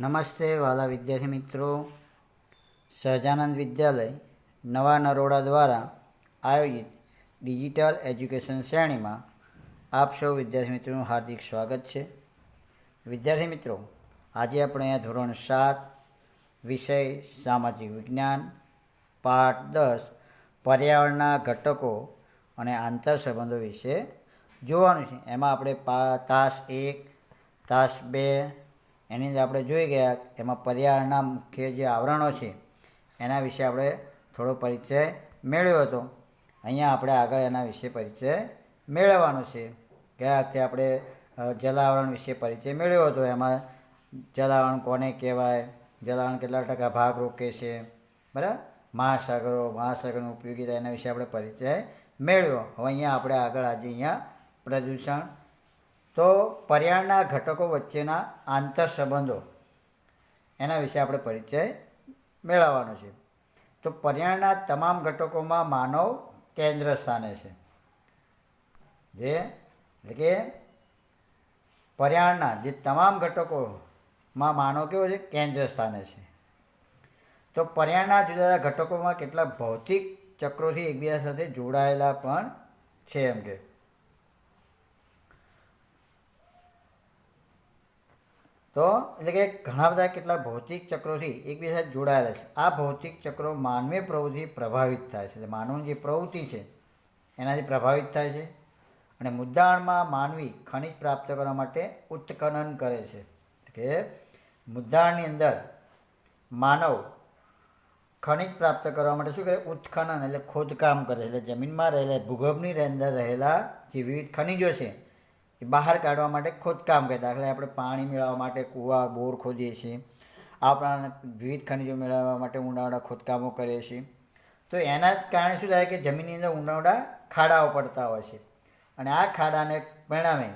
નમસ્તે વાલા વિદ્યાર્થી મિત્રો, સહજાનંદ વિદ્યાલય નવા નરોડા દ્વારા આયોજિત ડિજિટલ એજ્યુકેશન શ્રેણીમાં આપ સૌ વિદ્યાર્થી મિત્રોનું હાર્દિક સ્વાગત છે. વિદ્યાર્થી મિત્રો, આજે આપણે અહીંયા ધોરણ 7 વિષય સામાજિક વિજ્ઞાન પાઠ 10 પર્યાવરણના ઘટકો અને આંતર સંબંધો વિશે જોવાનું છે. એમાં આપણે તાસ 1 તાસ 2 એની અંદર આપણે જોઈ ગયા. એમાં પર્યાવરણના મુખ્ય જે આવરણો છે એના વિશે આપણે થોડો પરિચય મેળવ્યો હતો. અહીંયા આપણે આગળ એના વિશે પરિચય મેળવવાનો છે. ગયા વખતે આપણે જલાવરણ વિશે પરિચય મેળવ્યો હતો. એમાં જલાવરણ કોને કહેવાય, જલાવરણ કેટલા ટકા ભાગ રોકે છે, બરાબર, મહાસાગરની ઉપયોગિતા એના વિશે આપણે પરિચય મેળવ્યો. હવે અહીંયા આપણે આગળ આજે અહીંયા પ્રદૂષણ, તો પર્યાવરણના ઘટકો વચ્ચેના આંતર સંબંધો એના વિશે આપણે પરિચય મેળવવાનો છે. તો પર્યાવરણના તમામ ઘટકોમાં માનવ કેન્દ્ર સ્થાને છે. એટલે કે પર્યાવરણના જે તમામ ઘટકોમાં માનવ કેવો છે, કેન્દ્ર સ્થાને છે. તો પર્યાવરણના જુદા જુદા ઘટકોમાં કેટલાક ભૌતિક ચક્રોથી એકબીજા સાથે જોડાયેલા પણ છે. એમ કે તો એટલે કે ઘણા બધા કેટલાક ભૌતિક ચક્રોથી એકબીજા સાથે જોડાયેલા છે. આ ભૌતિક ચક્રો માનવીય પ્રવૃત્તિ પ્રભાવિત થાય છે. એટલે માનવની જે પ્રવૃત્તિ છે એનાથી પ્રભાવિત થાય છે. અને મુદ્દાણમાં માનવી ખનિજ પ્રાપ્ત કરવા માટે ઉત્ખનન કરે છે. કે મુદ્દાણની અંદર માનવ ખનિજ પ્રાપ્ત કરવા માટે શું કરે, ઉત્ખનન એટલે ખોદકામ કરે છે. એટલે જમીનમાં રહેલા ભૂગર્ભની અંદર રહેલા જે વિવિધ ખનિજો છે એ બહાર કાઢવા માટે ખોદકામ કરે. દાખલા આપણે પાણી મેળવવા માટે કૂવા બોર ખોદીએ છીએ. આપણા વિવિધ ખનિજો મેળવવા માટે ઊંડા ઊંડા ખોદકામો કરીએ છીએ. તો એના જ કારણે શું થાય કે જમીનની અંદર ઊંડા ઊંડા ખાડાઓ પડતા હોય છે. અને આ ખાડાને પરિણામે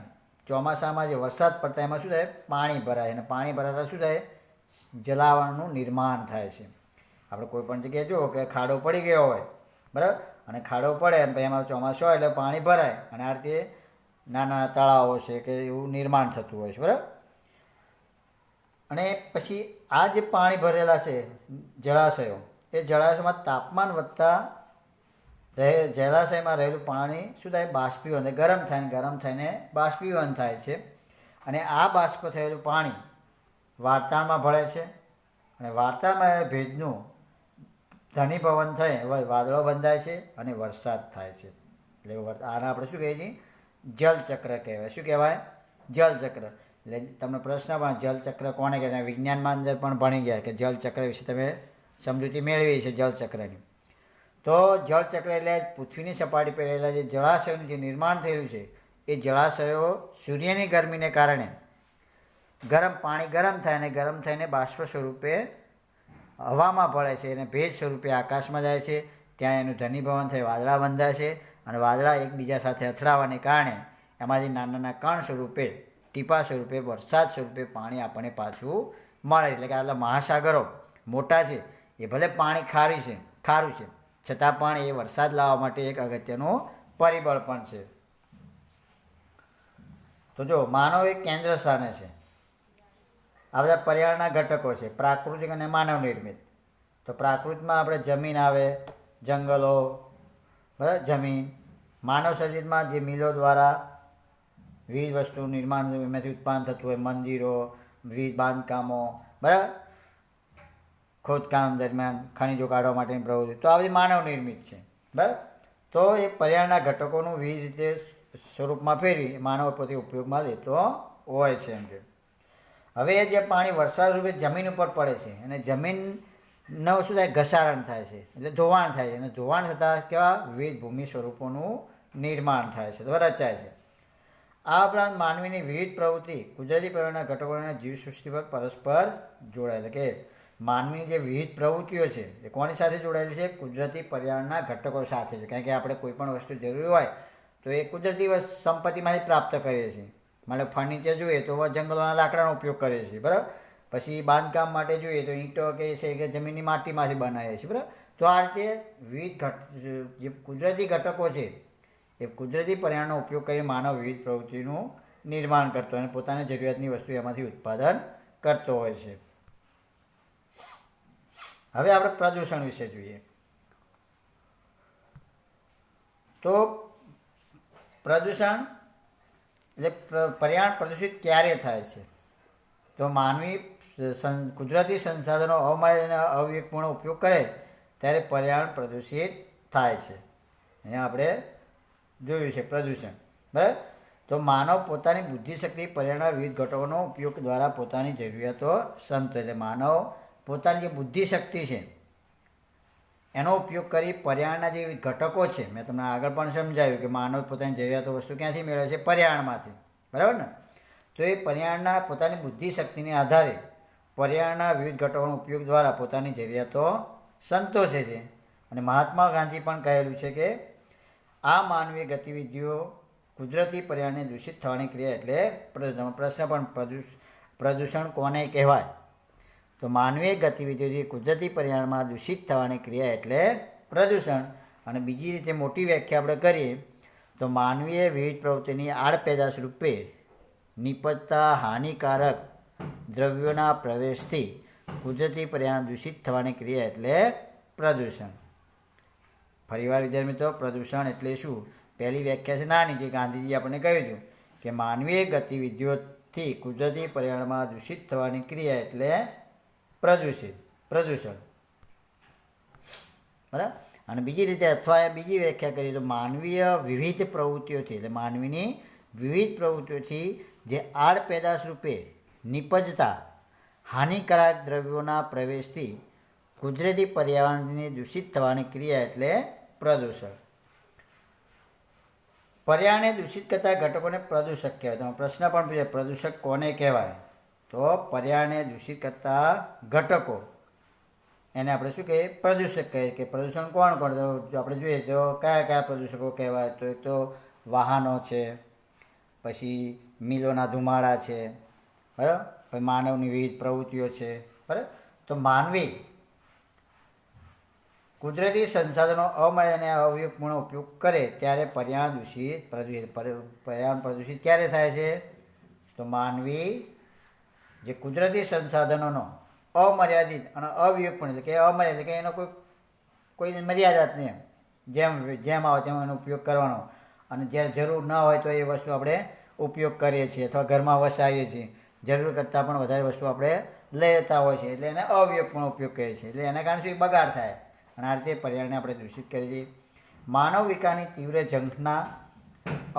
ચોમાસામાં જે વરસાદ પડતા એમાં શું થાય, પાણી ભરાય. અને પાણી ભરાતા શું થાય, જલાવરણનું નિર્માણ થાય છે. આપણે કોઈ પણ જગ્યાએ જુઓ કે ખાડો પડી ગયો હોય, બરાબર, અને ખાડો પડે અને પછી એમાં ચોમાસું હોય એટલે પાણી ભરાય અને આ રીતે નાના તળાવો છે કે એવું નિર્માણ થતું હોય છે, બરાબર. અને પછી આ જે પાણી ભરેલા છે જળાશયો, એ જળાશયમાં તાપમાન વધતા જળાશયમાં રહેલું પાણી શું થાય, બાષ્પીભવન ગરમ થાય, ગરમ થઈને બાષ્પીભવન થાય છે. અને આ બાષ્પ થયેલું પાણી વાતાવરણમાં ભળે છે. અને વાતાવરણમાં ભેજનું ઘનીભવન થઈ વાદળો બંધાય છે અને વરસાદ થાય છે. એટલે આને આપણે શું કહીએ છીએ, જલચક્ર કહેવાય. શું કહેવાય, જલચક્ર. એટલે તમને પ્રશ્ન પણ જલચક્ર કોને કહેવાય, વિજ્ઞાનમાં અંદર પણ ભણી ગયા કે જલચક્ર વિશે તમે સમજૂતી મેળવી છે જલચક્રની. તો જળચક્ર એટલે પૃથ્વીની સપાટી પર રહેલા જે જળાશયોનું જે નિર્માણ થયેલું છે એ જળાશયો સૂર્યની ગરમીને કારણે પાણી ગરમ થાય અને ગરમ થઈને બાષ્પ સ્વરૂપે હવામાં ભળે છે અને ભેજ સ્વરૂપે આકાશમાં જાય છે. ત્યાં એનું ઘનીભવન થઈ વાદળા બંધાય છે. અને વાદળા એકબીજા સાથે અથડાવાને કારણે એમાંથી નાના નાના કણ સ્વરૂપે, ટીપા સ્વરૂપે, વરસાદ સ્વરૂપે પાણી આપણને પાછું મળે. એટલે કે આટલા મહાસાગરો મોટા છે, એ ભલે પાણી ખારું છે છતાં પણ એ વરસાદ લાવવા માટે એક અગત્યનું પરિબળ પણ છે. તો જો માનવ એક કેન્દ્ર સ્થાને છે. આ બધા પર્યાવરણના ઘટકો છે, પ્રાકૃતિક અને માનવ નિર્મિત. તો પ્રાકૃતિકમાં આપણે જમીન આવે, જંગલો, બરાબર, જમીન. માનવ સર્જિતમાં જે મિલો દ્વારા વિવિધ વસ્તુનું નિર્માણ એમાંથી ઉત્પાદન થતું હોય, મંદિરો, વિવિધ બાંધકામો, બરાબર, ખોદકામ દરમિયાન ખનિજો કાઢવા માટેની પ્રવૃત્તિ, તો આ બધી માનવ નિર્મિત છે, બરાબર. તો એ પર્યાવરણના ઘટકોનું વિવિધ રીતે સ્વરૂપમાં ફેરવી માનવ પોતે ઉપયોગમાં લેતો હોય છે. એમ કે હવે જે પાણી વરસાદ રૂપે જમીન ઉપર પડે છે અને જમીનનો શું થાય, ઘસારણ થાય છે, એટલે ધોવાણ થાય છે. અને ધોવાણ થતાં કેવા વિવિધ ભૂમિ સ્વરૂપોનું નિર્માણ થાય છે, તો રચાય છે. આ ઉપરાંત માનવીની વિવિધ પ્રવૃત્તિ કુદરતી પર્યાવરણના ઘટકો અને જીવસૃષ્ટિ પર પરસ્પર જોડાયેલા. કે માનવીની જે વિવિધ પ્રવૃત્તિઓ છે એ કોની સાથે જોડાયેલી છે, કુદરતી પર્યાવરણના ઘટકો સાથે છે. કારણ કે આપણે કોઈ પણ વસ્તુ જરૂરી હોય તો એ કુદરતી સંપત્તિમાંથી પ્રાપ્ત કરીએ છીએ. મતલબ ફર્નિચર જોઈએ તો જંગલોના લાકડાનો ઉપયોગ કરીએ છીએ, બરાબર. પછી બાંધકામ માટે જોઈએ તો ઈંટો કે છે કે જમીનની માટીમાંથી બનાવીએ છીએ, બરાબર. તો આ રીતે વિવિધ જે કુદરતી ઘટકો છે એ કુદરતી પર્યાવરણનો ઉપયોગ કરી માનવ વિવિધ પ્રવૃત્તિનું નિર્માણ કરતો અને પોતાની જરૂરિયાતની વસ્તુ એમાંથી ઉત્પાદન કરતો હોય છે. હવે આપણે પ્રદૂષણ વિશે જોઈએ. તો પ્રદૂષણ એટલે પર્યાવરણ પ્રદૂષિત ક્યારે થાય છે? તો માનવી કુદરતી સંસાધનો અમાર્યાદિત અને અવિવેકપૂર્ણ ઉપયોગ કરે ત્યારે પર્યાવરણ પ્રદૂષિત થાય છે. અહીંયા આપણે જોયું છે પ્રદૂષણ, બરાબર. તો માનવ પોતાની બુદ્ધિશક્તિ પર્યાવરણના વિવિધ ઘટકોનો ઉપયોગ દ્વારા પોતાની જરૂરિયાતો સંતોષે. એટલે માનવ પોતાની જે બુદ્ધિશક્તિ છે એનો ઉપયોગ કરી પર્યાવરણના જે ઘટકો છે, મેં તમને આગળ પણ સમજાવ્યું કે માનવ પોતાની જરૂરિયાતો વસ્તુ ક્યાંથી મેળવે છે? પર્યાવરણમાંથી, બરાબર ને. તો એ પર્યાવરણના પોતાની બુદ્ધિશક્તિને આધારે પર્યાવરણના વિવિધ ઘટકોનો ઉપયોગ દ્વારા પોતાની જરૂરિયાતો સંતોષે છે. અને મહાત્મા ગાંધી પણ કહેલું છે કે આ માનવીય ગતિવિધિઓ કુદરતી પર્યાવરણને દૂષિત થવાની ક્રિયા એટલે પ્રદૂષણ. પ્રશ્ન પણ પ્રદૂષણ કોને કહેવાય? તો માનવીય ગતિવિધિઓથી કુદરતી પર્યાવરણમાં દૂષિત થવાની ક્રિયા એટલે પ્રદૂષણ. અને બીજી રીતે મોટી વ્યાખ્યા આપણે કરીએ તો માનવીય વિવિધ પ્રવૃત્તિની આડપેદાશ રૂપે નિપજતા હાનિકારક દ્રવ્યોના પ્રવેશથી કુદરતી પર્યાવરણ દૂષિત થવાની ક્રિયા એટલે પ્રદૂષણ. ફરીવાર વિદ્યાર્થી મિત્રો, પ્રદૂષણ એટલે શું? પહેલી વ્યાખ્યા છે નાની, જે ગાંધીજી આપણને કહ્યું હતું કે માનવીય ગતિવિધિઓથી કુદરતી પર્યાવરણમાં દૂષિત થવાની ક્રિયા એટલે પ્રદૂષણ, બરાબર. અને બીજી રીતે અથવા બીજી વ્યાખ્યા કરીએ તો માનવીય વિવિધ પ્રવૃત્તિઓથી, એટલે માનવીની વિવિધ પ્રવૃત્તિઓથી જે આડપેદાશ રૂપે નિપજતા હાનિકારક દ્રવ્યોના પ્રવેશથી કુદરતી પર્યાવરણની દૂષિત થવાની ક્રિયા એટલે પ્રદૂષણ. પર્યાવરણને દૂષિત કરતા ઘટકોને પ્રદૂષક કહેવાય. તમે પ્રશ્ન પણ પૂછે પ્રદૂષક કોને કહેવાય? તો પર્યાવરણને દૂષિત કરતા ઘટકો એને આપણે શું કહીએ? પ્રદૂષક કહીએ. કે પ્રદૂષણ કોણ કોણ? જો આપણે જોઈએ તો કયા કયા પ્રદૂષકો કહેવાય? તો એક તો વાહનો છે, પછી મિલોના ધુમાડા છે, બરાબર. પછી માનવની વિવિધ પ્રવૃત્તિઓ છે, બરાબર. તો માનવી કુદરતી સંસાધનો અમર્યાદિત અને અવિવેકપૂર્ણ ઉપયોગ કરે ત્યારે પર્યાવરણ પ્રદૂષિત ક્યારે થાય છે? તો માનવી જે કુદરતી સંસાધનોનો અમર્યાદિત અને અવિવેકપૂર્ણ, એટલે કે અમર્યાદિત, એટલે કે એનો કોઈ મર્યાદા જ નહીં, જેમ આવે તેમ એનો ઉપયોગ કરવાનો. અને જ્યારે જરૂર ન હોય તો એ વસ્તુ આપણે ઉપયોગ કરીએ છીએ અથવા ઘરમાં વસાવીએ છીએ. જરૂર કરતાં પણ વધારે વસ્તુ આપણે લેતા હોય છે, એટલે એને અવિવેકપૂર્ણ ઉપયોગ કરીએ છીએ. એટલે એના કારણે શું બગાડ થાય અને આ રીતે પર્યાવરણને આપણે દૂષિત કરીએ છીએ. માનવ વિકાસની તીવ્ર ઝંખના,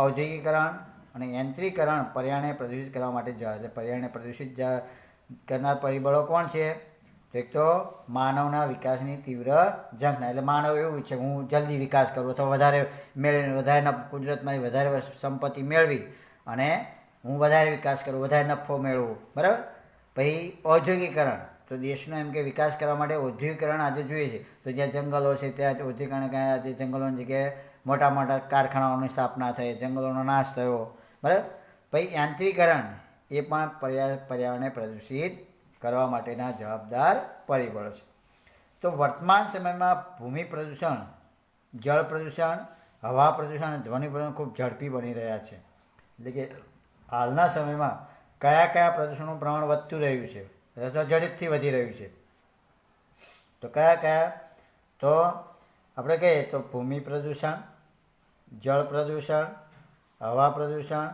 ઔદ્યોગિકરણ અને યંત્રીકરણ પર્યાવરણને પ્રદૂષિત કરવા માટે જવાબદાર. એટલે પર્યાવરણને પ્રદૂષિત કરનાર પરિબળો કોણ છે? એક તો માનવના વિકાસની તીવ્ર ઝંખના, એટલે માનવ એવું ઈચ્છે હું જલ્દી વિકાસ કરું અથવા વધારે મેળવીને વધારે કુદરતમાંથી વધારે સંપત્તિ મેળવી અને હું વધારે વિકાસ કરું, વધારે નફો મેળવું, બરાબર. પછી ઔદ્યોગિકરણ, તો દેશનો એમ કે વિકાસ કરવા માટે ઔદ્યોગિકરણ આજે જોઈએ છે. તો જ્યાં જંગલો છે ત્યાં ઔદ્યોગિકરણ, આજે જંગલોની જગ્યાએ મોટા મોટા કારખાનાઓની સ્થાપના થઈ, જંગલોનો નાશ થયો, બરાબર. પછી યાંત્રિકરણ, એ પણ પર્યાવરણને પ્રદૂષિત કરવા માટેના જવાબદાર પરિબળો છે. તો વર્તમાન સમયમાં ભૂમિ પ્રદૂષણ, જળ પ્રદૂષણ, હવા પ્રદૂષણ અને ધ્વનિ પ્રદૂષણ ખૂબ ઝડપી બની રહ્યા છે. એટલે કે હાલના સમયમાં કયા કયા પ્રદૂષણનું પ્રમાણ વધતું રહ્યું છે અથવા ઝડપથી વધી રહ્યું છે? તો કયા કયા? તો આપણે કહીએ તો ભૂમિ પ્રદૂષણ, જળ પ્રદૂષણ, હવા પ્રદૂષણ,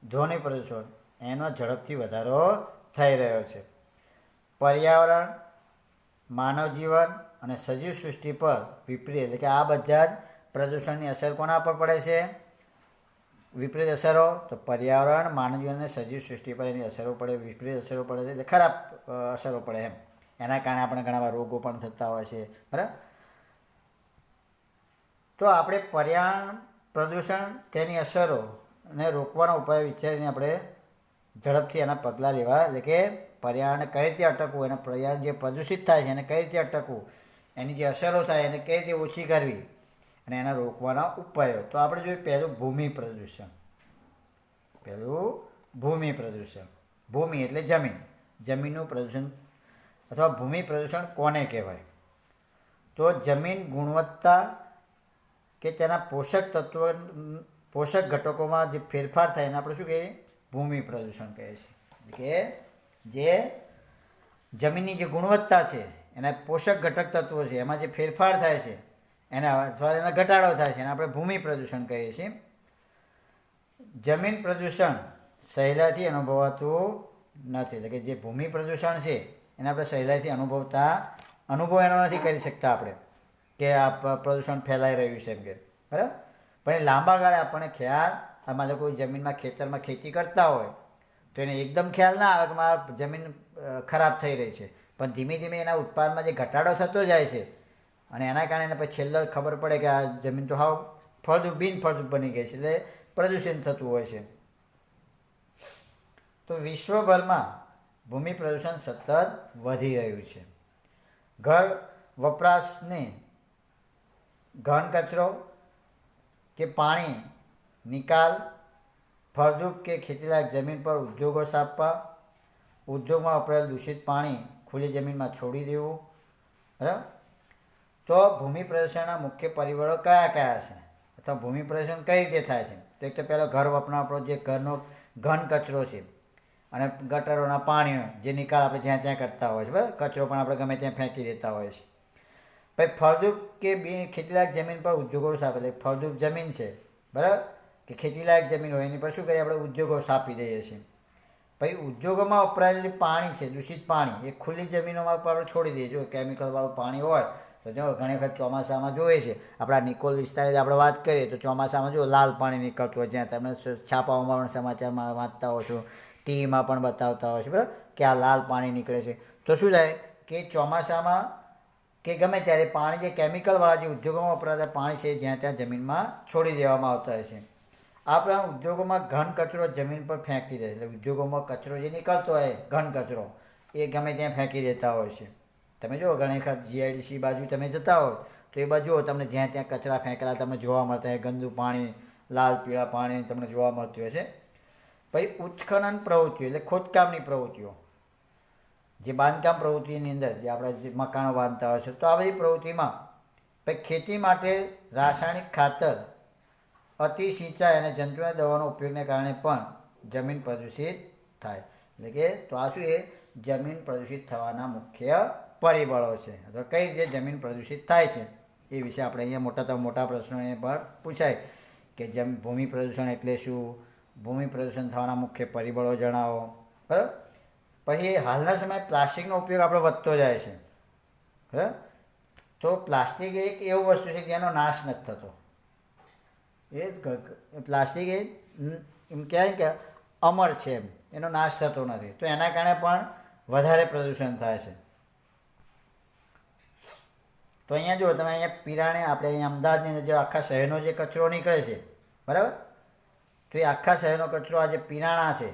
ધ્વનિ પ્રદૂષણ, એનો ઝડપથી વધારો થઈ રહ્યો છે. પર્યાવરણ, માનવ જીવન અને સજીવ સૃષ્ટિ પર વિપરીત, એટલે કે આ બધા જ પ્રદૂષણની અસર કોના પર પડે છે? વિપરીત અસરો. તો પર્યાવરણ, માનવ જીવન અને સજીવ સૃષ્ટિ પર એની અસરો પડે, વિપરીત અસરો પડે છે, એટલે ખરાબ અસરો પડે એમ. એના કારણે આપણે ઘણા બધા રોગો પણ થતા હોય છે, બરાબર. તો આપણે પર્યાવરણ પ્રદૂષણ, તેની અસરોને રોકવાના ઉપાય વિચારીને આપણે ઝડપથી એના પગલાં લેવા, એટલે કે પર્યાવરણને કઈ રીતે અટકવું, એને પર્યાવરણ જે પ્રદૂષિત થાય છે એને કઈ રીતે અટકવું, એની જે અસરો થાય એને કઈ રીતે ઓછી કરવી અને એના રોકવાના ઉપાયો. તો આપણે જોઈએ પહેલું ભૂમિ પ્રદૂષણ. ભૂમિ એટલે જમીન. જમીનનું પ્રદૂષણ અથવા ભૂમિ પ્રદૂષણ કોને કહેવાય? તો જમીન ગુણવત્તા કે તેના પોષક ઘટકોમાં જે ફેરફાર થાય એને આપણે શું કહીએ? ભૂમિ પ્રદૂષણ કહે છે. કે જે જમીનની જે ગુણવત્તા છે એના પોષક ઘટક તત્વો છે એમાં જે ફેરફાર થાય છે એના અથવા એના ઘટાડો થાય છે એને આપણે ભૂમિ પ્રદૂષણ કહીએ છીએ. જમીન પ્રદૂષણ સહેલાઈથી અનુભવાતું નથી, એટલે કે જે ભૂમિ પ્રદૂષણ છે એને આપણે સહેલાઈથી અનુભવ એનો નથી કરી શકતા આપણે કે આ પ્રદૂષણ ફેલાઈ રહ્યું છે એમ કે, બરાબર. પણ એ લાંબા ગાળે આપણને ખ્યાલ, આમાં લોકો જમીનમાં ખેતરમાં ખેતી કરતા હોય તો એને એકદમ ખ્યાલ ના આવે કે મારા જમીન ખરાબ થઈ રહી છે, પણ ધીમે ધીમે એના ઉત્પાદનમાં જે ઘટાડો થતો જાય છે અને એના કારણે પછી છેલ્લે ખબર પડે કે આ જમીન તો હાવ ફળદ્રુપ બિનફળદ્રુપ બની ગઈ છે, એટલે પ્રદૂષણ થતું હોય છે. તો વિશ્વભરમાં ભૂમિ પ્રદૂષણ સતત વધી રહ્યું છે. ઘર વપરાશને ઘન કચરો કે પાણી નિકાલ, ફળદ્રુપ કે ખેતીલાયક જમીન પર ઉદ્યોગો સ્થાપવા, ઉદ્યોગમાં વપરાયેલ દૂષિત પાણી ખુલ્લી જમીનમાં છોડી દેવું, બરાબર. તો ભૂમિ પ્રદૂષણના મુખ્ય પરિબળો કયા કયા છે અથવા ભૂમિ પ્રદૂષણ કઈ રીતે થાય છે? તો એક તો પહેલો ઘર વપરાશનો જે ઘરનો ઘન કચરો છે અને ગટરોના પાણીનો જે નિકાલ આપણે જ્યાં ત્યાં કરતા હોય છે, બરાબર. કચરો પણ આપણે ગમે ત્યાં ફેંકી દેતા હોય છે. પછી ફળદ્રુપ કે ખેતીલાયક જમીન પર ઉદ્યોગો સ્થાપે, ફળદ્રુપ જમીન છે, બરાબર, કે ખેતીલાયક જમીન હોય એની પર શું કરીએ આપણે ઉદ્યોગો સ્થાપી દઈએ છીએ. પછી ઉદ્યોગોમાં વપરાયેલું જે પાણી છે, દૂષિત પાણી, એ ખુલ્લી જમીનોમાં પર આપણે છોડી દઈએ. જો કેમિકલવાળું પાણી હોય તો જો ઘણી વખત ચોમાસામાં જોઈએ છે, આપણા નિકોલ વિસ્તારની આપણે વાત કરીએ તો ચોમાસામાં જો લાલ પાણી નીકળતું હોય, જ્યાં તમે છાપાઓમાં પણ સમાચારમાં વાંચતા હો છો, ટીવીમાં પણ બતાવતા હોય છે, બરાબર, કે આ લાલ પાણી નીકળે છે. તો શું થાય કે ચોમાસામાં કે ગમે ત્યારે પાણી જે કેમિકલવાળા જે ઉદ્યોગોમાં વપરાતા પાણી છે જ્યાં ત્યાં જમીનમાં છોડી દેવામાં આવતા હોય છે. આ પ્રમાણે ઉદ્યોગોમાં ઘન કચરો જમીન પર ફેંકી દે છે, એટલે ઉદ્યોગોમાં કચરો જે નીકળતો હોય ઘન કચરો એ ગમે ત્યાં ફેંકી દેતા હોય છે. તમે જુઓ ઘણી વખત જીઆઈડીસી બાજુ તમે જતા હોય તો એ બાજુ તમને જ્યાં ત્યાં કચરા ફેંકેલા તમને જોવા મળતા હોય, ગંદુ પાણી, લાલ પીળા પાણી તમને જોવા મળતું હોય છે. પછી ઉત્ખનન પ્રવૃત્તિઓ એટલે ખોદકામની પ્રવૃત્તિઓ, જે બાંધકામ પ્રવૃત્તિની અંદર જે આપણે જે મકાનો બાંધતા હોય છે, તો આ બધી પ્રવૃત્તિમાં પછી ખેતી માટે રાસાયણિક ખાતર, અતિ સિંચાઈ અને જંતુનાશક દવાનો ઉપયોગને કારણે પણ જમીન પ્રદૂષિત થાય. એટલે કે તો આ શું એ જમીન પ્રદૂષિત થવાના મુખ્ય પરિબળો છે અથવા કઈ રીતે જમીન પ્રદૂષિત થાય છે એ વિશે આપણે અહીંયા મોટા પ્રશ્નો એ પણ પૂછાય કે ભૂમિ પ્રદૂષણ એટલે શું, ભૂમિ પ્રદૂષણ થવાના મુખ્ય પરિબળો જણાવો, બરાબર. પછી હાલના સમયે પ્લાસ્ટિકનો ઉપયોગ આપણો વધતો જાય છે, બરાબર. તો પ્લાસ્ટિક એક એવું વસ્તુ છે જેનો નાશ નથી થતો. એ પ્લાસ્ટિક એમ કહેવાય કે અમર છે, એનો નાશ થતો નથી, તો એના કારણે પણ વધારે પ્રદૂષણ થાય છે. તો અહીંયા જુઓ તમે, અહીંયા પિરાણે આપણે અહીંયા અમદાવાદની અંદર જે આખા શહેરનો જે કચરો નીકળે છે, બરાબર, તો એ આખા શહેરનો કચરો આ જે પિરાણા છે,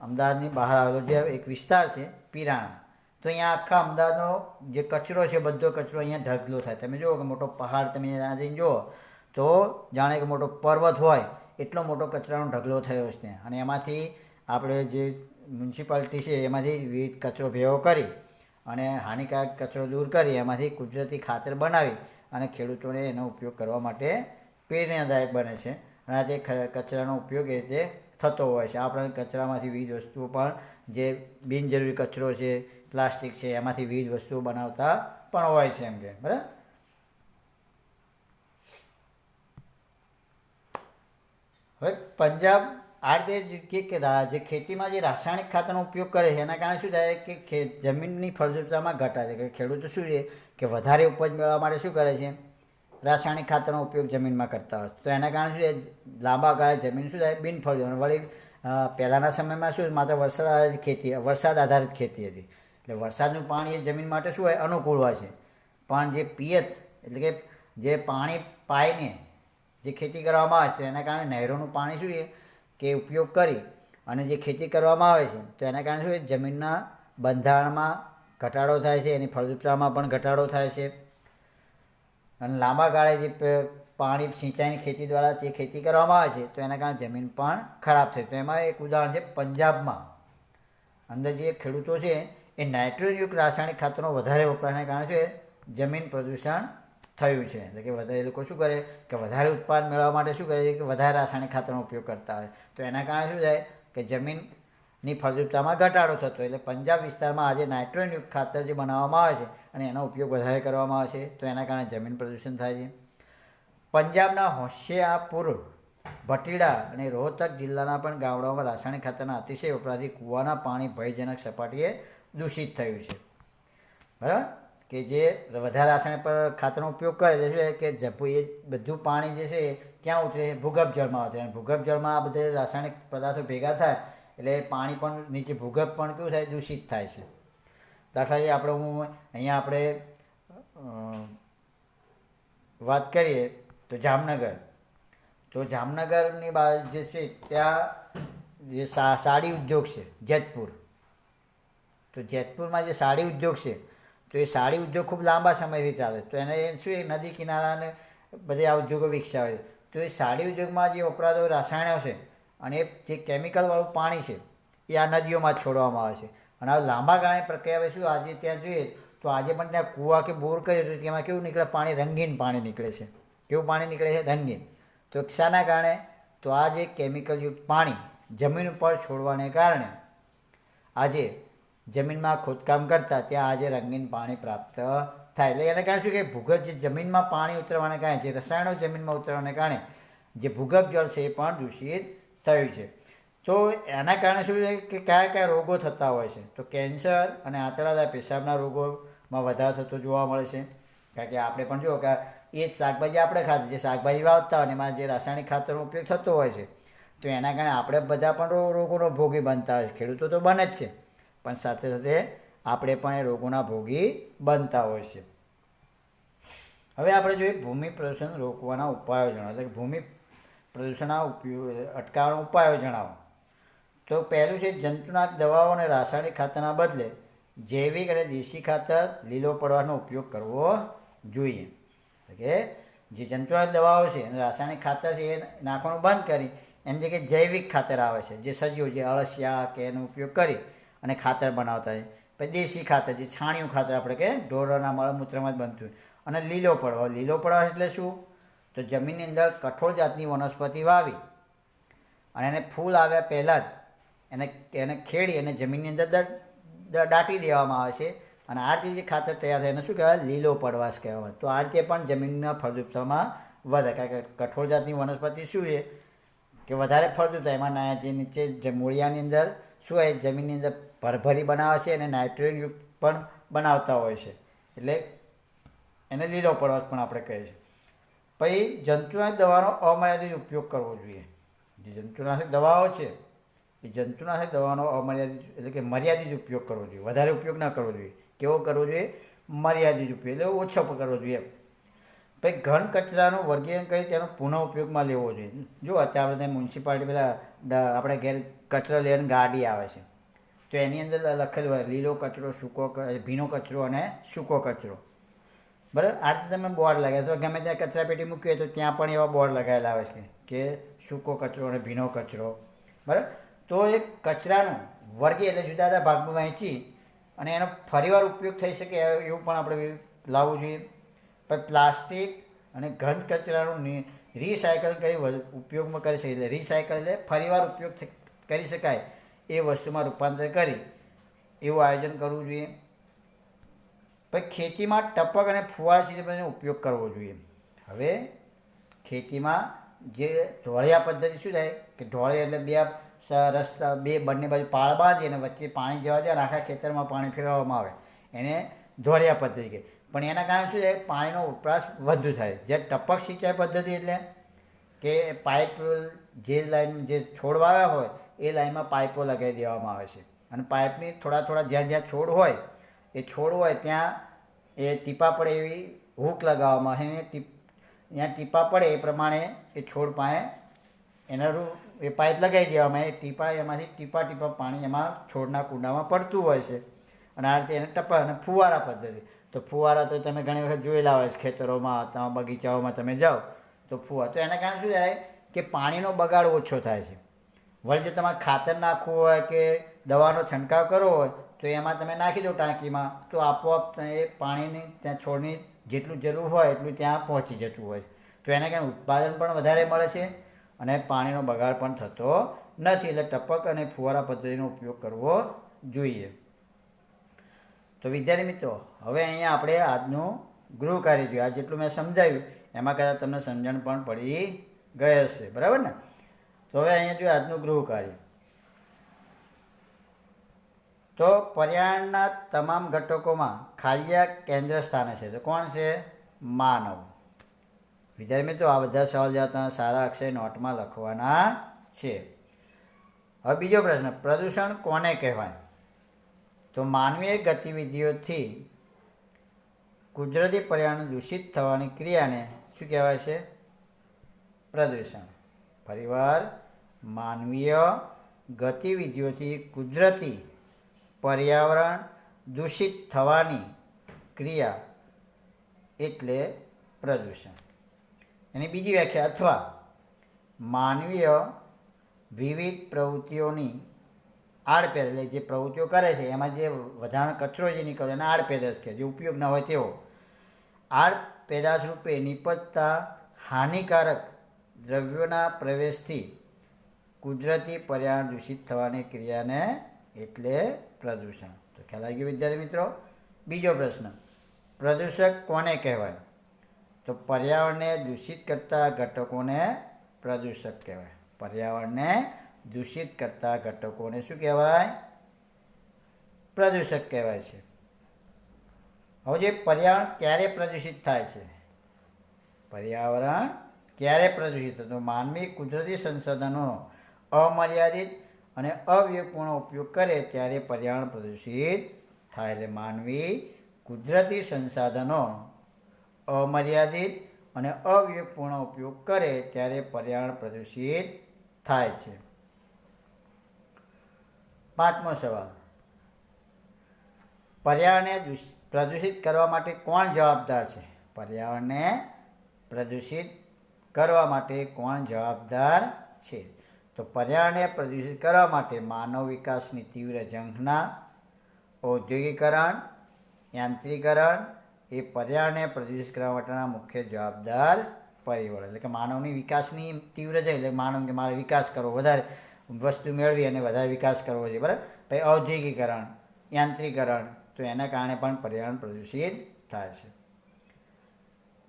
અમદાવાદની બહાર આવેલો જે એક વિસ્તાર છે પિરાણા, તો અહીંયા આખા અમદાવાદનો જે કચરો છે બધો કચરો અહીંયા ઢગલો થાય. તમે જુઓ કે મોટો પહાડ તમે ત્યાં જઈને જુઓ તો જાણે કે મોટો પર્વત હોય એટલો મોટો કચરાનો ઢગલો થયો છે ત્યાં. અને એમાંથી આપણે જે મ્યુનિસિપાલિટી છે એમાંથી વિવિધ કચરો ભેગો કરી અને હાનિકારક કચરો દૂર કરી એમાંથી કુદરતી ખાતર બનાવી અને ખેડૂતોને એનો ઉપયોગ કરવા માટે પ્રેરણાદાયક બને છે. અને તે કચરાનો ઉપયોગ એ રીતે થતો હોય છે. આ પ્રમાણે કચરામાંથી વિવિધ વસ્તુઓ પણ જે બિનજરૂરી કચરો છે, પ્લાસ્ટિક છે, એમાંથી વિવિધ વસ્તુઓ બનાવતા પણ હોય છે એમ કે, બરાબર. હવે પંજાબ આ રીતે જે ખેતીમાં જે રાસાયણિક ખાતરનો ઉપયોગ કરે છે એના કારણે શું થાય કે જમીનની ફળદ્રુપતામાં ઘટાડે છે. કે ખેડૂતો શું છે કે વધારે ઉપજ મેળવવા માટે શું કરે છે, રાસાયણિક ખાતરનો ઉપયોગ જમીનમાં કરતા હોય. તો એના કારણે શું છે લાંબા ગાળે જમીન શું થાય બિનફળદ્રુપ. વળી પહેલાંના સમયમાં શું માત્ર વરસાદ આધારિત ખેતી હતી, એટલે વરસાદનું પાણી એ જમીન માટે શું હોય અનુકૂળ હોય છે. પણ જે પિયત એટલે કે જે પાણી પાઈને જે ખેતી કરવામાં આવે છે તો એના કારણે નહેરોનું પાણી શું છે કે ઉપયોગ કરી અને જે ખેતી કરવામાં આવે છે તો એના કારણે શું છે જમીનના બંધારણમાં ઘટાડો થાય છે, એની ફળદ્રુપતામાં પણ ઘટાડો થાય છે. અને લાંબા ગાળે જે પાણી સિંચાઈની ખેતી દ્વારા જે ખેતી કરવામાં આવે છે તો એના કારણે જમીન પણ ખરાબ થાય. તો એમાં એક ઉદાહરણ છે પંજાબમાં અંદર જે ખેડૂતો છે એ નાઇટ્રોજનયુક્ત રાસાયણિક ખાતરનો વધારે વપરાશને કારણે શું જમીન પ્રદૂષણ થયું છે. એટલે કે વધારે એ લોકો શું કરે કે વધારે ઉત્પાદન મેળવવા માટે શું કરે છે કે વધારે રાસાયણિક ખાતરનો ઉપયોગ કરતા હોય. તો એના કારણે શું થાય કે જમીન ની ફળદ્રુપતામાં ઘટાડો થતો. એટલે પંજાબ વિસ્તારમાં આજે નાઇટ્રોજનયુક્ત ખાતર જે બનાવવામાં આવે છે અને એનો ઉપયોગ વધારે કરવામાં આવે છે, તો એના કારણે જમીન પ્રદૂષણ થાય છે. પંજાબના હોશિયારપુર, ભટીડા અને રોહતક જિલ્લાના પણ ગામડાઓમાં રાસાયણિક ખાતરના અતિશય વપરાથી કૂવાના પાણી ભયજનક સપાટીએ દૂષિત થયું છે. બરાબર, કે જે વધારે રાસાયણિક ખાતરનો ઉપયોગ કરે એટલે શું છે કે એ બધું પાણી જે છે ક્યાં ઉતરે? ભૂગર્ભ જળમાં ઉતરે. અને ભૂગર્ભ જળમાં આ બધે રાસાયણિક પદાર્થો ભેગા થાય એટલે પાણી પણ નીચે ભૂગર્ભ પણ કેવું થાય? દૂષિત થાય છે. દાખલા તરીકે અહીંયા આપણે વાત કરીએ તો જામનગર, તો જામનગરની બાજુ જે છે ત્યાં જે સાડી ઉદ્યોગ છે જેતપુર, તો જેતપુરમાં જે સાડી ઉદ્યોગ છે તો એ સાડી ઉદ્યોગ ખૂબ લાંબા સમયથી ચાલે. તો એને શું એ નદી કિનારાને બધે આ ઉદ્યોગો વિકસાવે છે. તો એ સાડી ઉદ્યોગમાં જે વપરાતો રાસાયણો છે અને એ જે કેમિકલવાળું પાણી છે એ આ નદીઓમાં છોડવામાં આવે છે. અને આ લાંબા ગાળાની પ્રક્રિયા શું આજે ત્યાં જોઈએ તો આજે પણ ત્યાં કૂવા કે બોર કરીએ તો તેમાં કેવું નીકળે? પાણી રંગીન પાણી નીકળે છે. કેવું પાણી નીકળે છે? રંગીન. તો શાના કારણે? તો આ જે કેમિકલયુક્ત પાણી જમીન ઉપર છોડવાને કારણે આજે જમીનમાં ખોદકામ કરતાં ત્યાં આજે રંગીન પાણી પ્રાપ્ત થાય. એટલે એને કારણે શું કે ભૂગર્ભ જે જમીનમાં પાણી ઉતરવાને કારણે, જે રસાયણો જમીનમાં ઉતરવાને કારણે જે ભૂગર્ભ જળ છે એ પણ દૂષિત થયું છે. તો એના કારણે શું છે કે કયા કયા રોગો થતા હોય છે? તો કેન્સર અને આંતરડાના પેશાબના રોગોમાં વધારો થતો જોવા મળે છે. કારણ કે આપણે પણ જુઓ કે એ જ શાકભાજી આપણે ખાધી, જે શાકભાજી વાવતા હોય એમાં જે રાસાયણિક ખાતરનો ઉપયોગ થતો હોય છે, તો એના કારણે આપણે બધા પણ રોગોનો ભોગી બનતા હોય છે. ખેડૂતો તો બને જ છે, પણ સાથે સાથે આપણે પણ એ રોગોના ભોગી બનતા હોય છે. હવે આપણે જોઈએ ભૂમિ પ્રદૂષણ રોકવાના ઉપાયો જણાવો, એટલે કે ભૂમિ પ્રદૂષણના અટકાવવાના ઉપાયો જણાવો. તો પહેલું છે જંતુનાશક દવાઓ અને રાસાયણિક ખાતરના બદલે જૈવિક અને દેશી ખાતર, લીલો પડવાનો ઉપયોગ કરવો જોઈએ. કે જે જંતુનાશક દવાઓ છે અને રાસાયણિક ખાતર છે એ નાખવાનું બંધ કરી એની જગ્યાએ જૈવિક ખાતર આવે છે, જે સજીવો, જે અળસિયા કે એનો ઉપયોગ કરી અને ખાતર બનાવતા હોય. પછી દેશી ખાતર, જે છાણિયું ખાતર આપણે કે ઢોરોના મળમૂત્રમાં જ બનતું હોય. અને લીલો પડવો. લીલો પડવા એટલે શું? તો જમીનની અંદર કઠોળ જાતની વનસ્પતિ વાવી અને એને ફૂલ આવ્યા પહેલાં જ એને ખેડી અને જમીનની અંદર દાટી દેવામાં આવે છે. અને આ રીતે જે ખાતર તૈયાર થાય એને શું કહેવાય? લીલો પડવાશ કહેવાય. તો આ રીતે પણ જમીનના ફળદ્રુપતામાં વધે. કારણ કે કઠોળ જાતની વનસ્પતિ શું છે કે વધારે ફળદ્રુપતા, એમાં જે નીચે જે મૂળિયાની અંદર શું હોય? જમીનની અંદર ભરભરી બનાવે છે અને નાઇટ્રોજનયુક્ત પણ બનાવતા હોય છે. એટલે એને લીલો પડવાશ પણ આપણે કહીએ છીએ. પછી જંતુનાશક દવાનો અમર્યાદિત ઉપયોગ કરવો જોઈએ. જે જંતુનાશક દવાઓ છે એ જંતુનાશક દવાનો અમર્યાદિત એટલે કે મર્યાદિત ઉપયોગ કરવો જોઈએ. વધારે ઉપયોગ ના કરવો જોઈએ. કેવો કરવો જોઈએ? મર્યાદિત ઉપયોગ, એટલે ઓછો કરવો જોઈએ. પછી ઘન કચરાનું વર્ગીકરણ કરી તેનો પુનઃ ઉપયોગમાં લેવો જોઈએ. જો અત્યારે ત્યાં મ્યુનિસિપાલિટી બધા આપણે ઘેર કચરો લેવાની ગાડી આવે છે, તો એની અંદર લખેલું હોય લીલો કચરો, સૂકો, ભીનો કચરો અને સૂકો કચરો. બરાબર, આ રીતે તમે બોર્ડ લગાવે તો ગમે ત્યાં કચરા પેટી મૂકીએ તો ત્યાં પણ એવા બોર્ડ લગાવેલા આવે છે કે સૂકો કચરો અને ભીનો કચરો. બરાબર, તો એ કચરાનું વર્ગી એટલે જુદા જુદા ભાગમાં વહેંચી અને એનો ફરીવાર ઉપયોગ થઈ શકે એવું પણ આપણે લાવવું જોઈએ. પછી પ્લાસ્ટિક અને ઘન કચરાનું રિસાયકલ કરી ઉપયોગમાં કરી શકીએ. એટલે રિસાયકલ એટલે ફરીવાર ઉપયોગ કરી શકાય એ વસ્તુમાં રૂપાંતર કરી એવું આયોજન કરવું જોઈએ. પછી ખેતીમાં ટપક અને ફુવારા સિંચાઈનો ઉપયોગ કરવો જોઈએ. હવે ખેતીમાં જે ઢોળિયા પદ્ધતિ શું થાય કે ઢોળિયા એટલે રસ્તા બંને બાજુ પાળ બાંધી અને વચ્ચે પાણી જવા દે અને આખા ખેતરમાં પાણી ફેરવવામાં આવે, એને ઢોળિયા પદ્ધતિ કહે. પણ એના કારણે શું છે? પાણીનો વપરાશ વધુ થાય. જ્યારે ટપક સિંચાઈ પદ્ધતિ એટલે કે પાઇપ, જે લાઈન જે છોડ વાવ્યા હોય એ લાઈનમાં પાઇપો લગાવી દેવામાં આવે છે અને પાઇપની થોડા જ્યાં જ્યાં છોડ હોય એ છોડ હોય ત્યાં એ ટીપા પડે એવી હૂક લગાવવામાં આવે. ત્યાં ટીપા પડે એ પ્રમાણે એ છોડ પાસે એના એ પાઇપ લગાવી દેવામાં આવે. ટીપા એમાંથી ટીપા પાણી એમાં છોડના કુંડામાં પડતું હોય છે અને આ રીતે એને ટપક. અને ફુવારા પદ્ધતિ, તો ફુવારા તો તમે ઘણી વખત જોયેલા હોય છે ખેતરોમાં, બગીચાઓમાં તમે જાઓ તો ફુવારા. તો એના કારણે શું થાય કે પાણીનો બગાડ ઓછો થાય છે. વળી જો તમારે ખાતર નાખવું હોય કે દવાનો છંટકાવ કરવો હોય તો એમાં તમે નાખી દો ટાંકીમાં, તો આપોઆપ એ પાણીની ત્યાં છોડની જેટલું જરૂર હોય એટલું ત્યાં પહોંચી જતું હોય. તો એના કારણે ઉત્પાદન પણ વધારે મળે છે અને પાણીનો બગાડ પણ થતો નથી, એટલે ટપક અને ફુવારા પદ્ધતિનો ઉપયોગ કરવો જોઈએ. તો વિદ્યાર્થી મિત્રો, હવે અહીંયા આપણે આજનું ગૃહ કાર્ય જોઈએ. આ જેટલું મેં સમજાવ્યું એમાં કદાચ તમને સમજણ પણ પડી ગઈ હશે, બરાબર ને? તો હવે અહીંયા જોઈએ આજનું ગૃહ કાર્ય. તો પર્યાવરણના તમામ ઘટકોમાં ખાલિયા કેન્દ્ર સ્થાને છે. તો કોણ છે? માનવ. વિદ્યાર્થી મિત્રો, આ બધા સવાલ જવાબ તમે સારા અક્ષરે નોટમાં લખવાના છે. હવે બીજો પ્રશ્ન, પ્રદૂષણ કોને કહેવાય? તો માનવીય ગતિવિધિઓથી કુદરતી પર્યાવરણ દૂષિત થવાની ક્રિયાને શું કહેવાય છે? પ્રદૂષણ. ફરીવાર, માનવીય ગતિવિધિઓથી કુદરતી પર્યાવરણ દૂષિત થવાની ક્રિયા એટલે પ્રદૂષણ. એની બીજી વ્યાખ્યા, અથવા માનવીય વિવિધ પ્રવૃત્તિઓની આડપેદાશ, એટલે જે પ્રવૃત્તિઓ કરે છે એમાં જે વધારાનો કચરો જે નીકળે એને આડપેદાશ કહે, જે ઉપયોગ ન હોય તેવો. આડપેદાશ રૂપે નિપજતા હાનિકારક દ્રવ્યોના પ્રવેશથી કુદરતી પર્યાવરણ દૂષિત થવાની ક્રિયાને એટલે પ્રદૂષણ. તો ખ્યાલ આવી ગયો વિદ્યાર્થી મિત્રો? બીજો પ્રશ્ન, પ્રદૂષક કોને કહેવાય? તો પર્યાવરણને દૂષિત કરતા ઘટકોને પ્રદૂષક કહેવાય. પર્યાવરણને દૂષિત કરતા ઘટકોને શું કહેવાય? પ્રદૂષક કહેવાય છે. હવે જે પર્યાવરણ ક્યારે પ્રદૂષિત થાય છે? પર્યાવરણ ક્યારે પ્રદૂષિત થાય? તો માનવી કુદરતી સંસાધનો અમર્યાદિત અને અવિવેકપૂર્ણ ઉપયોગ કરે ત્યારે પર્યાવરણ પ્રદૂષિત થાય. એટલે માનવી કુદરતી સંસાધનો અમર્યાદિત અને અવિવેકપૂર્ણ ઉપયોગ કરે ત્યારે પર્યાવરણ પ્રદૂષિત થાય છે. પાંચમો સવાલ, પર્યાવરણને પ્રદૂષિત કરવા માટે કોણ જવાબદાર છે? પર્યાવરણને પ્રદૂષિત કરવા માટે કોણ જવાબદાર છે? તો પર્યાવરણને પ્રદૂષિત કરવા માટે માનવ વિકાસની તીવ્ર ઝંખના, ઔદ્યોગિકરણ, યાંત્રિકરણ એ પર્યાવરણને પ્રદૂષિત કરવા માટેના મુખ્ય જવાબદાર પરિબળ. એટલે કે માનવની વિકાસની તીવ્ર છે, એટલે માનવ કે મારે વિકાસ કરવો, વધારે વસ્તુ મેળવી અને વધારે વિકાસ કરવો છે, બરાબર. પછી ઔદ્યોગિકરણ, યાંત્રિકરણ, તો એના કારણે પણ પર્યાવરણ પ્રદૂષિત થાય છે.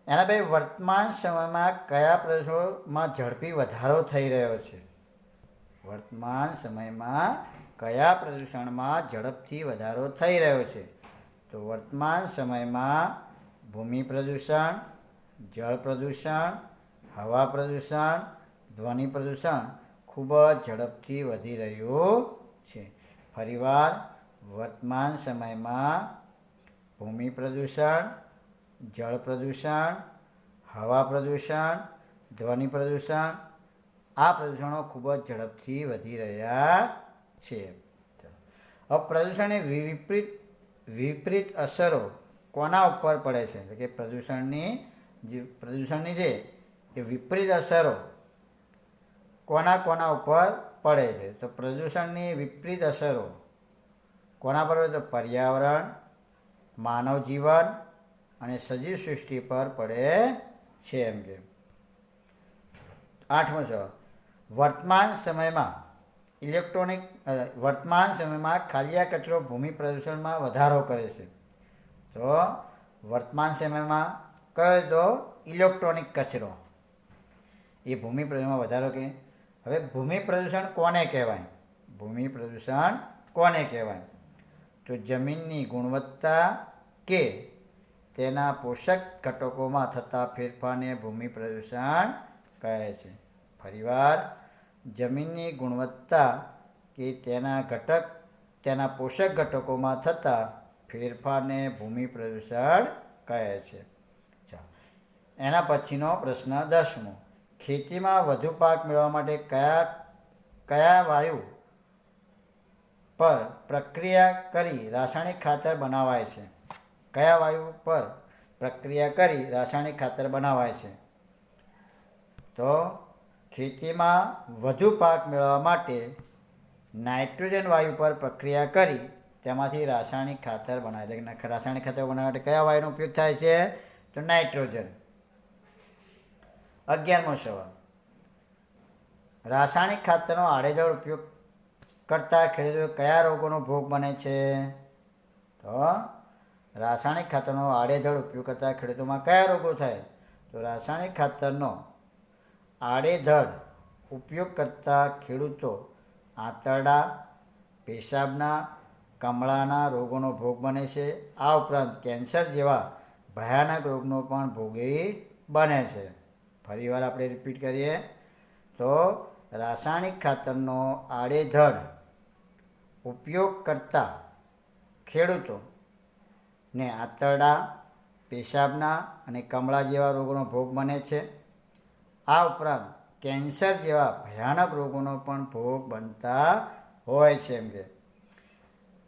એના પછી વર્તમાન સમયમાં કયા પ્રદેશોમાં ઝડપી વધારો થઈ રહ્યો છે? વર્તમાન સમયમાં કયા પ્રદૂષણમાં ઝડપથી વધારો થઈ રહ્યો છે? તો વર્તમાન સમયમાં ભૂમિ પ્રદૂષણ, જળ પ્રદૂષણ, હવા પ્રદૂષણ, ધ્વનિ પ્રદૂષણ ખૂબ જ ઝડપથી વધી રહ્યું છે. ફરીવાર, વર્તમાન સમયમાં ભૂમિ પ્રદૂષણ, જળ પ્રદૂષણ, હવા પ્રદૂષણ, ધ્વનિ પ્રદૂષણ, આ પ્રદૂષણો ખૂબ જ ઝડપથી વધી રહ્યા છે. હવે પ્રદૂષણની વિપરીત અસરો કોના ઉપર પડે છે? એટલે કે પ્રદૂષણની છે એ વિપરીત અસરો કોના ઉપર પડે છે? તો પ્રદૂષણની વિપરીત અસરો કોના પર પડે? તો પર્યાવરણ, માનવ જીવન અને સજીવ સૃષ્ટિ પર પડે છે. એમ કે આઠમો સવાલ, વર્તમાન સમયમાં ખાલિયા કચરો ભૂમિ પ્રદૂષણમાં વધારો કરે છે. તો વર્તમાન સમયમાં કયો? તો ઇલેક્ટ્રોનિક કચરો એ ભૂમિ પ્રદૂષણમાં વધારો કે. હવે ભૂમિ પ્રદૂષણ કોને કહેવાય? ભૂમિ પ્રદૂષણ કોને કહેવાય? તો જમીનની ગુણવત્તા કે તેના પોષક ઘટકોમાં થતા ફેરફારને ભૂમિ પ્રદૂષણ કહે છે. ફરીવાર, જમીનની ગુણવત્તા કે તેના પોષક ઘટકોમાં થતા ફેરફારને ભૂમિ પ્રદૂષણ કહે છે. ચાલો, એના પછીનો પ્રશ્ન 10મો, ખેતીમાં વધુ પાક મેળવવા માટે કયા વાયુ પર પ્રક્રિયા કરી રાસાયણિક ખાતર બનાવાય છે? કયા વાયુ પર પ્રક્રિયા કરી રાસાયણિક ખાતર બનાવાય છે? તો ખેતીમાં વધુ પાક મેળવવા માટે નાઇટ્રોજન વાયુ પર પ્રક્રિયા કરી તેમાંથી રાસાયણિક ખાતર બનાવે. એટલે રાસાયણિક ખાતર બનાવવા માટે કયા વાયુનો ઉપયોગ થાય છે? તો નાઇટ્રોજન. 11મો સવાલ, રાસાયણિક ખાતરનો આડેધડ ઉપયોગ કરતા ખેડૂતો કયા રોગોનો ભોગ બને છે? તો રાસાયણિક ખાતરનો આડેધડ ઉપયોગ કરતા ખેડૂતોમાં કયા રોગો થાય? તો રાસાયણિક ખાતરનો આડેધડ ઉપયોગ કરતા ખેડૂતો આંતરડા, પેશાબના, કમળાના રોગોનો ભોગ બને છે. આ ઉપરાંત કેન્સર જેવા ભયાનક રોગનો પણ ભોગી બને છે. ફરીવાર આપણે રિપીટ કરીએ તો રાસાયણિક ખાતરનો આડેધડ ઉપયોગ કરતા ખેડૂતોને આંતરડા, પેશાબના અને કમળા જેવા રોગોનો ભોગ બને છે. આ ઉપરાંત કેન્સર જેવા ભયાનક રોગોનો પણ ભોગ બનતા હોય છે. એમ કે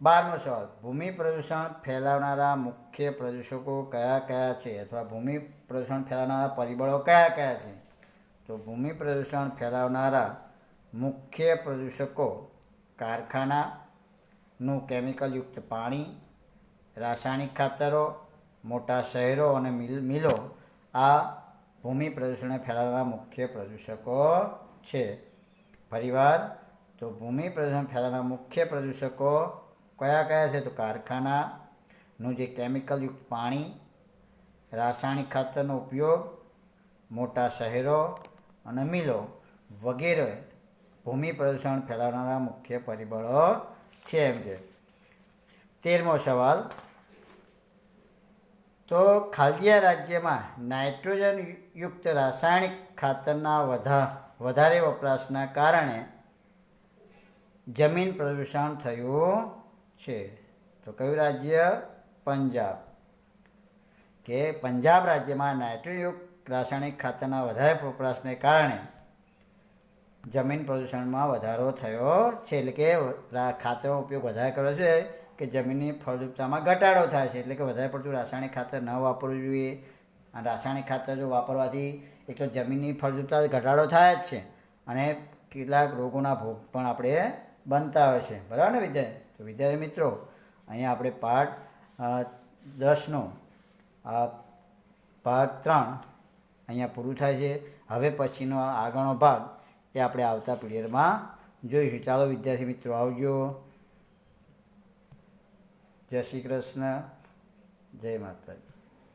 12મો સવાલ, ભૂમિ પ્રદૂષણ ફેલાવનારા મુખ્ય પ્રદૂષકો કયા કયા છે? અથવા ભૂમિ પ્રદૂષણ ફેલાવનારા પરિબળો કયા કયા છે? તો ભૂમિ પ્રદૂષણ ફેલાવનારા મુખ્ય પ્રદૂષકો કારખાનાનું કેમિકલયુક્ત પાણી, રાસાયણિક ખાતરો, મોટા શહેરો અને મિલો આ ભૂમિ પ્રદૂષણને ફેલાવનારા મુખ્ય પ્રદૂષકો છે. ફરીવાર તો ભૂમિ પ્રદૂષણ ફેલાવનારા મુખ્ય પ્રદૂષકો કયા કયા છે? તો કારખાનાનું જે કેમિકલયુક્ત પાણી, રાસાયણિક ખાતરનો ઉપયોગ, મોટા શહેરો અને મિલો વગેરે ભૂમિ પ્રદૂષણ ફેલાવનારા મુખ્ય પરિબળો છે. એમ છે. 13મો સવાલ, તો ખાલ્દિયા રાજ્યમાં નાઇટ્રોજનયુક્ત રાસાયણિક ખાતરના વધારે વપરાશના કારણે જમીન પ્રદૂષણ થયું છે. તો કયું રાજ્ય? પંજાબ. કે પંજાબ રાજ્યમાં નાઇટ્રોજનયુક્ત રાસાયણિક ખાતરના વધારે વપરાશને કારણે જમીન પ્રદૂષણમાં વધારો થયો છે. એટલે કે ખાતરનો ઉપયોગ વધારે કર્યો છે કે જમીનની ફળદ્રુપતામાં ઘટાડો થાય છે. એટલે કે વધારે પડતું રાસાયણિક ખાતર ન વાપરવું જોઈએ. અને રાસાયણિક ખાતર જો વાપરવાથી એક તો જમીનની ફળદ્રુપતા ઘટાડો થાય જ છે અને કેટલાક રોગોના ભોગ પણ આપણે બનતા હોય છે. બરાબર ને વિદ્યાર્થી? તો વિદ્યાર્થી મિત્રો, અહીંયા આપણે પાઠ 10નો ભાગ 3 અહીંયા પૂરું થાય છે. હવે પછીનો આગળનો ભાગ એ આપણે આવતા પીરિયડમાં જોઈશું. ચાલો વિદ્યાર્થી મિત્રો, આવજો. જય શ્રી કૃષ્ણ. જય માતાજી.